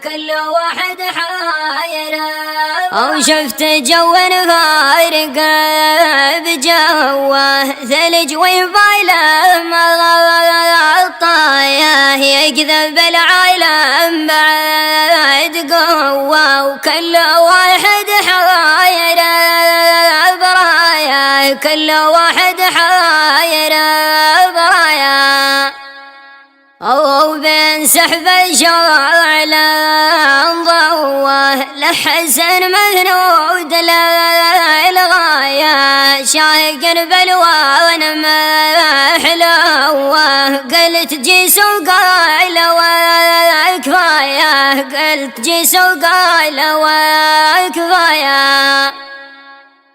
كل واحد حايره. وشفت جو فارق بجوه ثلج ويبايله مغطايه يكذب العالم بعد قوه وكل واحد حايره برايه كل واحد حايره برايه. وبين سحب الشعل ضوه لحسن مثنود للغايه شاهق بالوان محلوه قلت جيس وقال وكفايه قلت جيس وقال وكفايه.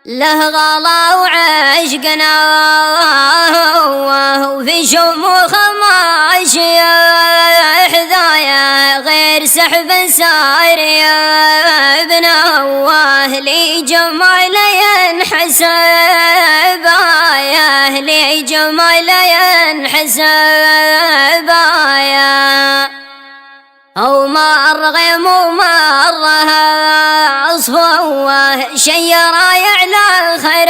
له غلا وعشقنا وفي شموخ ماشية حذايا غير سحب سارية بنواه لي جمال ينحسب آية لي جمال ينحسب آية. أو مرغم ومرها عصفوه شير يعلى الخير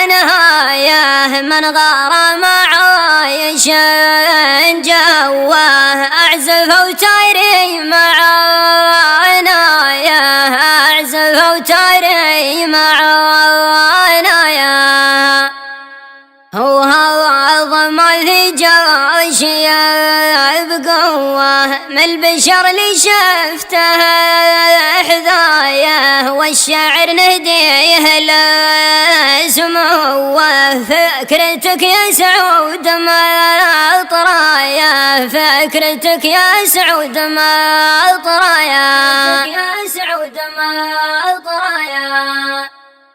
نهايه من غار معايش جواه أعزف وتاري معنايه أعزف وتاري معنايه. هو عظم في جاشيه بقوه من البشر اللي شفته حذايه والشعر نهديه لسموه. فكرتك يا سعود ما طرايه فكرتك يا سعود ما طرايه يا سعود ما